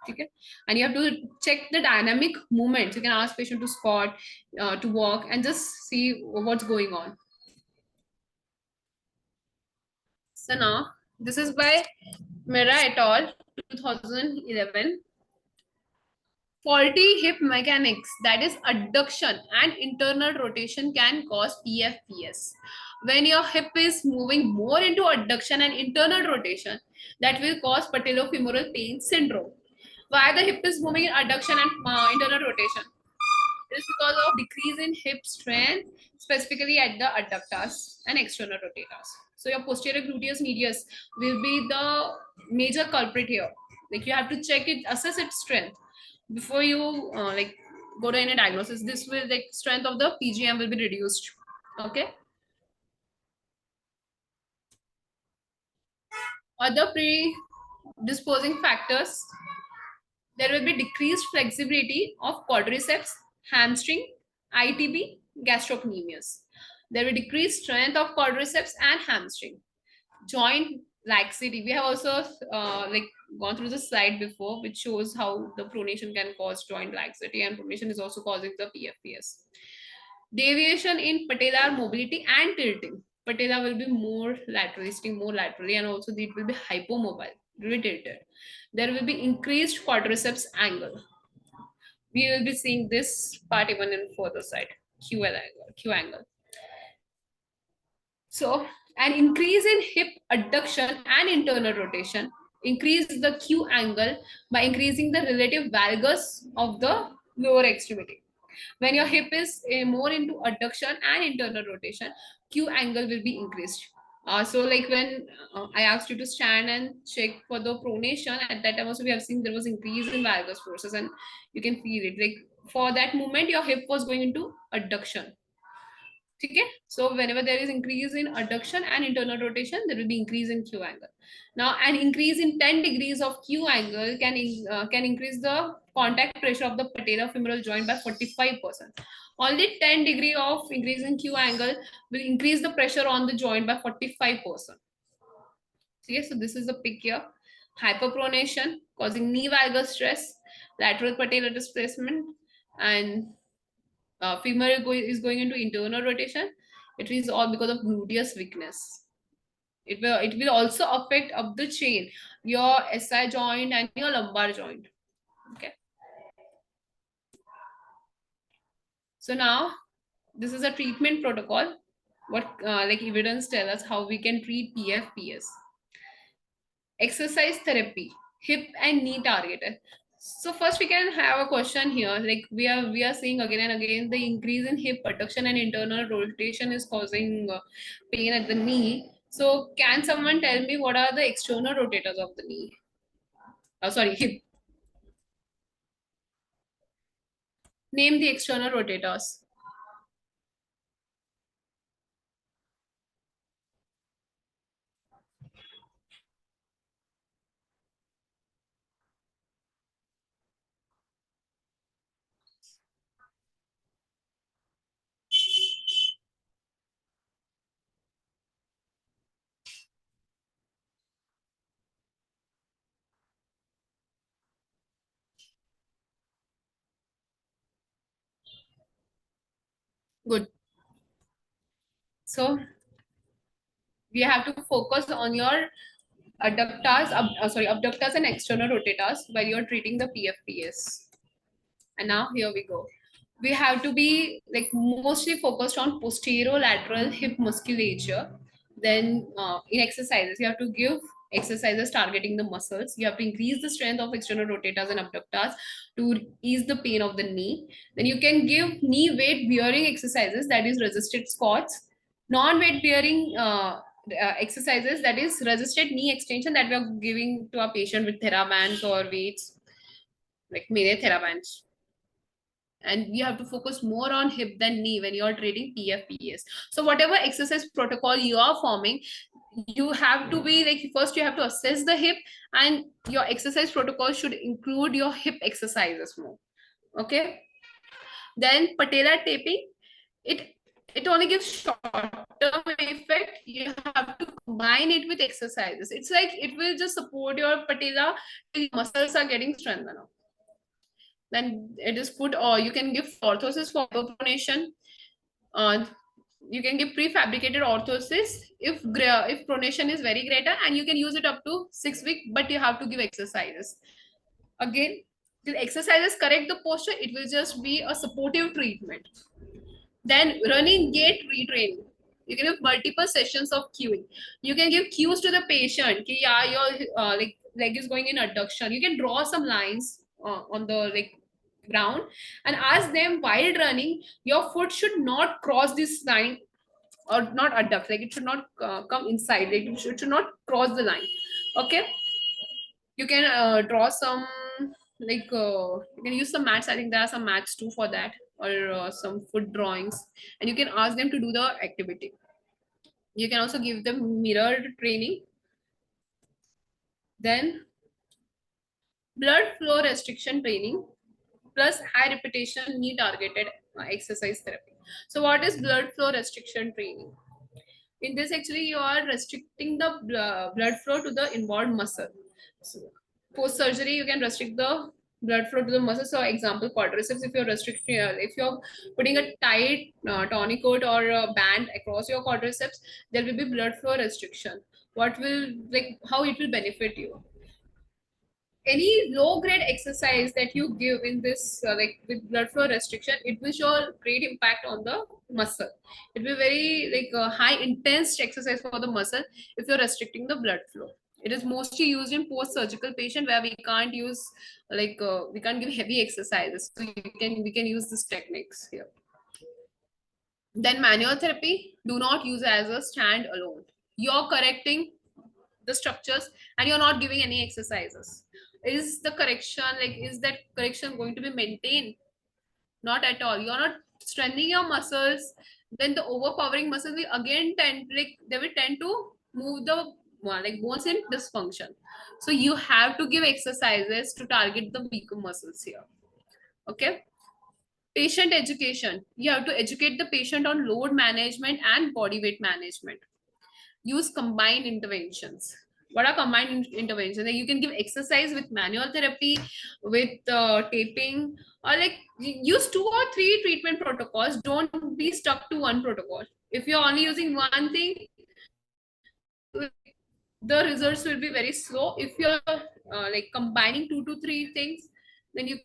Okay, and you have to check the dynamic movements. You can ask patient to squat, to walk, and just see what's going on. So now this is by Mera et al. 2011. Faulty hip mechanics, that is adduction and internal rotation, can cause PFPS. When your hip is moving more into adduction and internal rotation, that will cause patellofemoral pain syndrome. Why the hip is moving in adduction and internal rotation? It is because of decrease in hip strength, specifically at the adductors and external rotators. So your posterior gluteus medius will be the major culprit here. Like you have to check it, assess its strength before you like go to any diagnosis. This will, like, strength of the PGM will be reduced. Okay. Other predisposing factors, there will be decreased flexibility of quadriceps, hamstring, ITB, gastrocnemius. There will be decreased strength of quadriceps and hamstring. Joint laxity. We have also like gone through the slide before, which shows how the pronation can cause joint laxity, and pronation is also causing the PFPS. Deviation in patellar mobility and tilting. Patella will be more lateralistic, more laterally, and also it will be hypomobile, really tilted. There will be increased quadriceps angle. We will be seeing this part even in further side, Q angle. So an increase in hip adduction and internal rotation increase the Q angle by increasing the relative valgus of the lower extremity. When your hip is more into adduction and internal rotation, Q angle will be increased. So like when I asked you to stand and check for the pronation, at that time also we have seen there was increase in valgus forces, and you can feel it. Like for that movement, your hip was going into adduction. Okay, so whenever there is increase in adduction and internal rotation, there will be increase in Q angle. Now, an increase in 10 degrees of Q angle can increase the contact pressure of the patellofemoral joint by 45%. Only 10 degree of increase in Q angle will increase the pressure on the joint by 45%. Okay, so this is the picture. Hyperpronation causing knee valgus stress, lateral patellar displacement, and femur is going into internal rotation. It is all because of gluteus weakness. It will also affect up the chain, your SI joint and your lumbar joint. Okay. So now this is a treatment protocol. What like evidence tell us how we can treat PFPS. Exercise therapy, hip and knee targeted. So first we can have a question here. Like we are seeing again and again the increase in hip adduction and internal rotation is causing pain at the knee. So can someone tell me what are the external rotators of the knee? Sorry, hip. Name the external rotators. Good. So we have to focus on your abductors and external rotators while you're treating the PFPS. And now here we go. We have to be like mostly focused on posterolateral hip musculature. Then in exercises, you have to give exercises targeting the muscles. You have to increase the strength of external rotators and abductors to ease the pain of the knee. Then you can give knee weight bearing exercises, that is resisted squats, non-weight bearing exercises, that is resisted knee extension, that we are giving to our patient with therabands or weights like mere therabands. And you have to focus more on hip than knee when you're treating PFPS. So whatever exercise protocol you are forming, you have to be like, first you have to assess the hip, and your exercise protocol should include your hip exercises more. Okay. Then patella taping, it only gives short-term effect. You have to combine it with exercises. It's like it will just support your patella till your muscles are getting strengthened. Then it is put, or you can give orthosis for pronation. You can give prefabricated orthosis if pronation is very greater, and you can use it up to 6 weeks, but you have to give exercises. Again, till exercises correct the posture, it will just be a supportive treatment. Then running gait retraining. You can have multiple sessions of cueing. You can give cues to the patient. Ki, yeah, your like leg is going in adduction. You can draw some lines on the like ground and ask them while running, your foot should not cross this line or not adduct. Like it should not come inside. Like it should not cross the line. Okay. You can draw some like you can use some mats. I think there are some mats too for that, or some foot drawings, and you can ask them to do the activity. You can also give them mirrored training. Then blood flow restriction training plus high repetition knee targeted exercise therapy. So what is blood flow restriction training? In this, actually, you are restricting the blood flow to the involved muscle. So, post surgery, you can restrict the blood flow to the muscle. So, example, quadriceps. If you're restricting, if you're putting a tight tourniquet or a band across your quadriceps, there will be blood flow restriction. What will, like, how it will benefit you? Any low grade exercise that you give in this like with blood flow restriction, it will show great impact on the muscle. It will be very like a high intense exercise for the muscle if you're restricting the blood flow. It is mostly used in post surgical patient where we can't use like we can't give heavy exercises, so we can use these techniques here. Then manual therapy, do not use as a stand alone. You're correcting the structures and you're not giving any exercises. Is the correction, like, is that correction going to be maintained? Not at all. You're not strengthening your muscles, then the overpowering muscles will again tend, like, they will tend to move the like bones in dysfunction. So you have to give exercises to target the weaker muscles here. Okay. Patient education. You have to educate the patient on load management and body weight management. Use combined interventions. What are combined interventions? Like you can give exercise with manual therapy, with taping, or like use 2 or 3 treatment protocols. Don't be stuck to one protocol. If you're only using one thing, the results will be very slow. If you're like combining 2 to 3 things, then you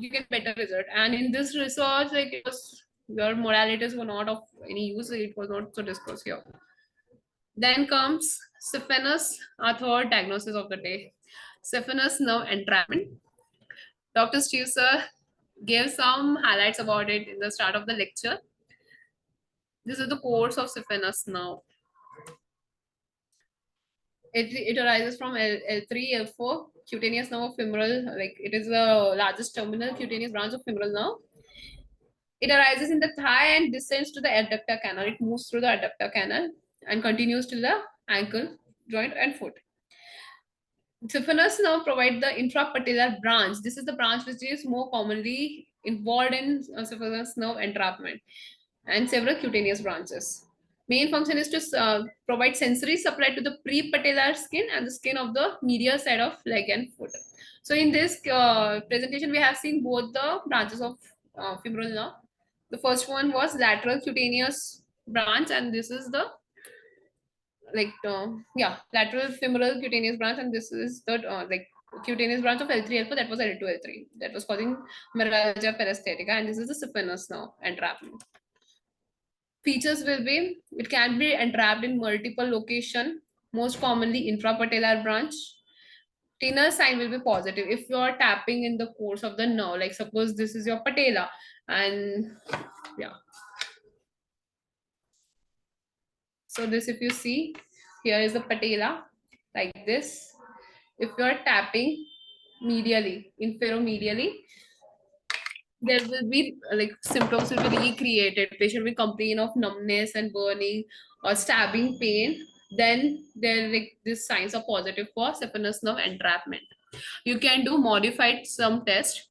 get better result. And in this research, like it was, your modalities were not of any use. It was not so discussed here. Then comes Syphus, our third diagnosis of the day. Syphus nerve entrapment. Dr. Steve sir gave some highlights about it in the start of the lecture. This is the course of Syphus nerve. It arises from L3, L4, cutaneous nerve of femoral, like it is the largest terminal cutaneous branch of femoral nerve. It arises in the thigh and descends to the adductor canal. It moves through the adductor canal and continues to the ankle, joint, and foot. Syphus nerve provide the intrapatellar branch. This is the branch which is more commonly involved in syphus nerve entrapment, and several cutaneous branches. Main function is to provide sensory supply to the prepatellar skin and the skin of the medial side of leg and foot. So in this presentation, we have seen both the branches of femoral nerve. The first one was lateral cutaneous branch, and this is the lateral femoral cutaneous branch, and this is the cutaneous branch of L3 L4, that was L2 L3, that was causing Meralgia paresthetica, and this is the Syphus now entrapment. Features will be, it can be entrapped in multiple location, most commonly intrapatellar branch. Tinner sign will be positive if you are tapping in the course of the nerve, like suppose this is your patella, and yeah. So this, if you see, here is the patella, like this. If you are tapping medially, inferomedially, there will be like symptoms will be recreated. Patient will complain of numbness and burning or stabbing pain. Then there like these signs are positive for Syphus nerve entrapment. You can do modified sum test.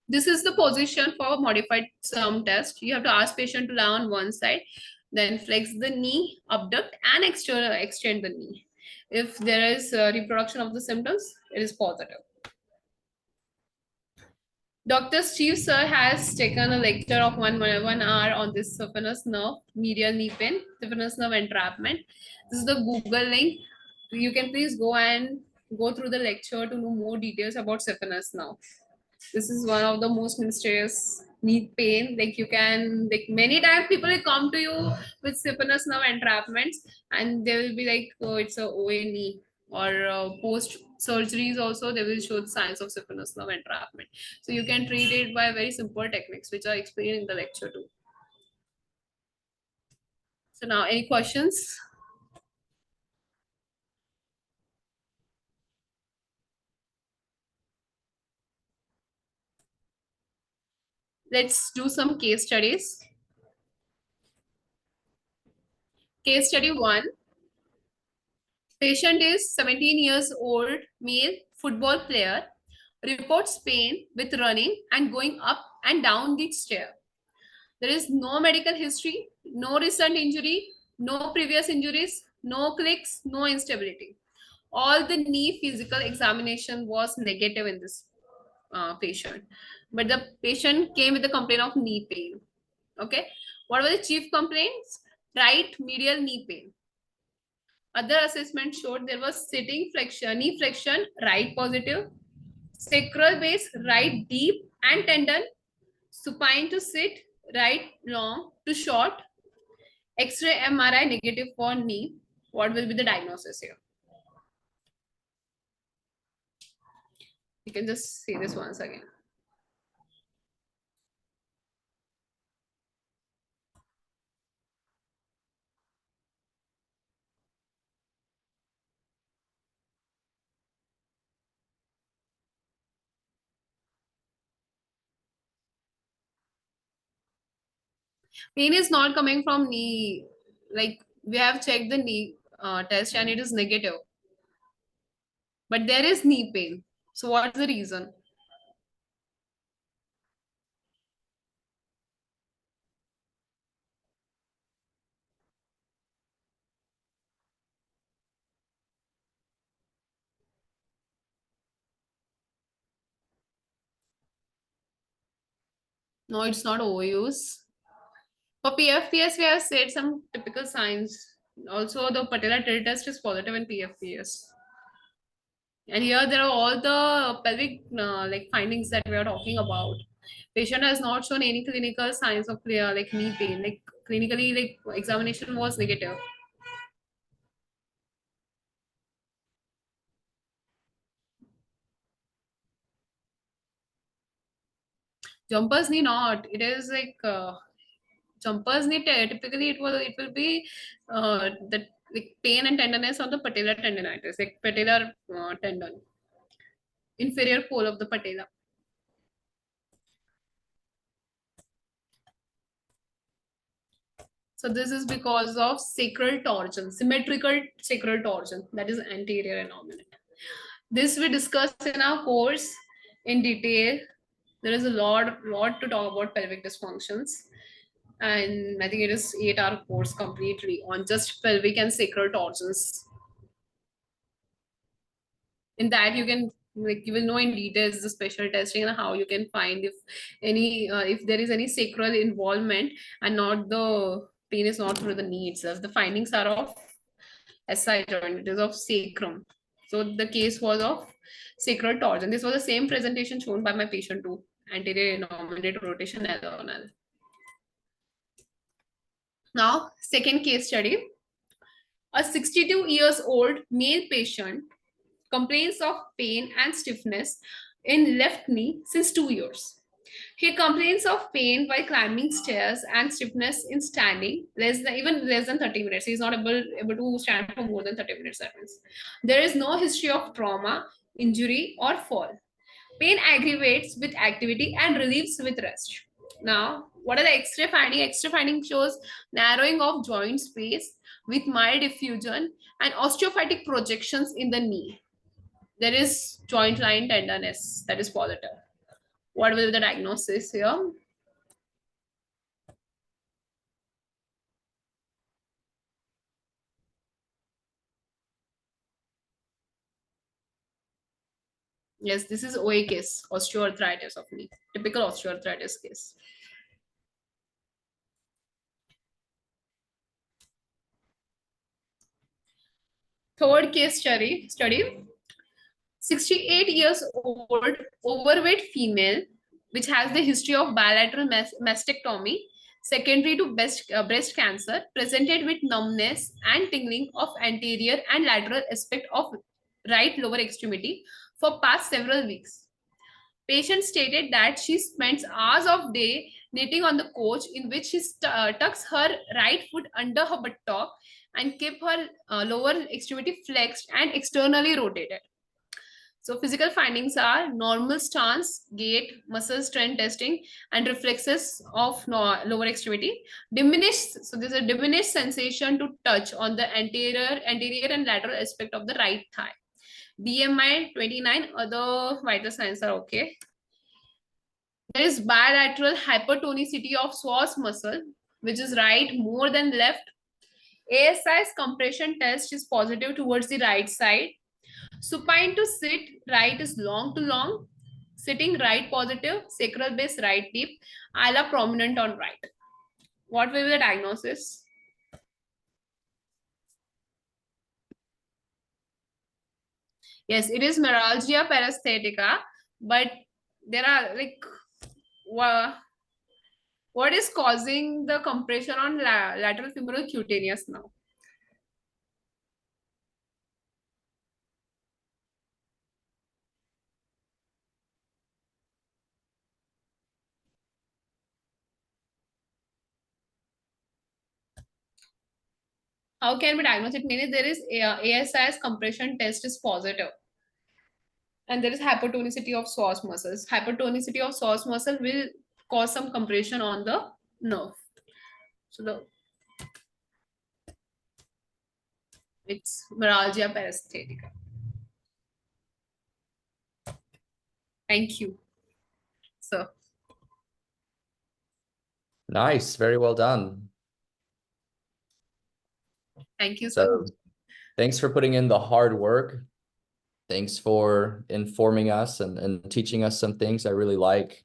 This is the position for modified sum test. You have to ask patient to lie on one side, then flex the knee, abduct, and extend the knee. If there is reproduction of the symptoms, it is positive. Dr. Steve Sir has taken a lecture of 1 hour on this Syphus nerve, medial knee pain, Syphus nerve entrapment. This is the Google link. You can please go and go through the lecture to know more details about Syphus nerve. This is one of the most mysterious knee pain. Like you can, like many times people will come to you with Syphus nerve entrapments, and they will be like, oh, it's a OA knee. Or post surgeries also, they will show signs of Syphus nerve entrapment. So you can treat it by very simple techniques, which are explained in the lecture too. So now, any questions? Let's do some case studies. Case study 1. Patient is 17 years old, male, football player, reports pain with running and going up and down the stair. There is no medical history, no recent injury, no previous injuries, no clicks, no instability. All the knee physical examination was negative in this patient. But the patient came with a complaint of knee pain. Okay. What were the chief complaints? Right medial knee pain. Other assessment showed there was sitting flexion, knee flexion, right positive, sacral base, right deep and tendon, supine to sit, right long to short, X-ray MRI negative for knee. What will be the diagnosis here? You can just see this once again. Pain is not coming from knee. Like we have checked the knee test and it is negative. But there is knee pain. So what's the reason? No, it's not overuse. For PFPS, we have said some typical signs. Also, the patellar tilt test is positive in PFPS. And here there are all the pelvic like findings that we are talking about. Patient has not shown any clinical signs of clear like knee pain. Like clinically, like examination was negative. Jumper's knee not. It is like jumper's knee. Typically, it will be the like pain and tenderness on the patellar tendonitis, like patellar tendon, inferior pole of the patella. So this is because of sacral torsion, symmetrical sacral torsion, that is anterior anomaly. This we discussed in our course in detail. There is a lot to talk about pelvic dysfunctions. And I think it is 8-hour course completely on just pelvic and sacral torsions. In that you can Like you will know in details the special testing and how you can find if there is any sacral involvement and not the pain is not through the knee itself. The findings are of SI joint, it is of sacrum. So the case was of sacral torsion. This was the same presentation shown by my patient too, anterior innominate rotation L1L. Now, second case study. A 62 years old male patient complains of pain and stiffness in left knee since 2 years. He complains of pain while climbing stairs and stiffness in standing, even less than 30 minutes. He's not able to stand for more than 30 minutes. That means there is no history of trauma, injury, or fall. Pain aggravates with activity and relieves with rest. Now, what are the X-ray finding? X-ray finding shows narrowing of joint space with mild diffusion and osteophytic projections in the knee. There is joint line tenderness that is positive. What will the diagnosis here? Yes, this is OA case, osteoarthritis of knee, typical osteoarthritis case. Third case study, 68 years old, overweight female, which has the history of bilateral mastectomy, secondary to breast cancer, presented with numbness and tingling of anterior and lateral aspect of right lower extremity for past several weeks. Patient stated that she spends hours of day knitting on the couch, in which she tucks her right foot under her buttock and keep her lower extremity flexed and externally rotated. So physical findings are normal stance, gait, muscle strength testing, and reflexes of lower extremity. Diminished, so there's a diminished sensation to touch on the anterior and lateral aspect of the right thigh. BMI 29, other vital signs are okay. There is bilateral hypertonicity of psoas muscle, which is right more than left. ASI's compression test is positive towards the right side. Supine to sit, right is long to long. Sitting, right positive. Sacral base, right deep. Ala prominent on right. What will be the diagnosis? Yes, it is Meralgia paresthetica, but there are like, what is causing the compression on lateral femoral cutaneous now? How can we diagnose it? Meaning there is ASI's compression test is positive. And there is hypertonicity of psoas muscles. Hypertonicity of psoas muscle will cause some compression on the nerve. So it's Meralgia paresthetica. Thank you. So Nice, very well done. thank you so much. Thanks for putting in the hard work. Thanks for informing us and teaching us some things. I really like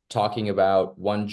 talking about one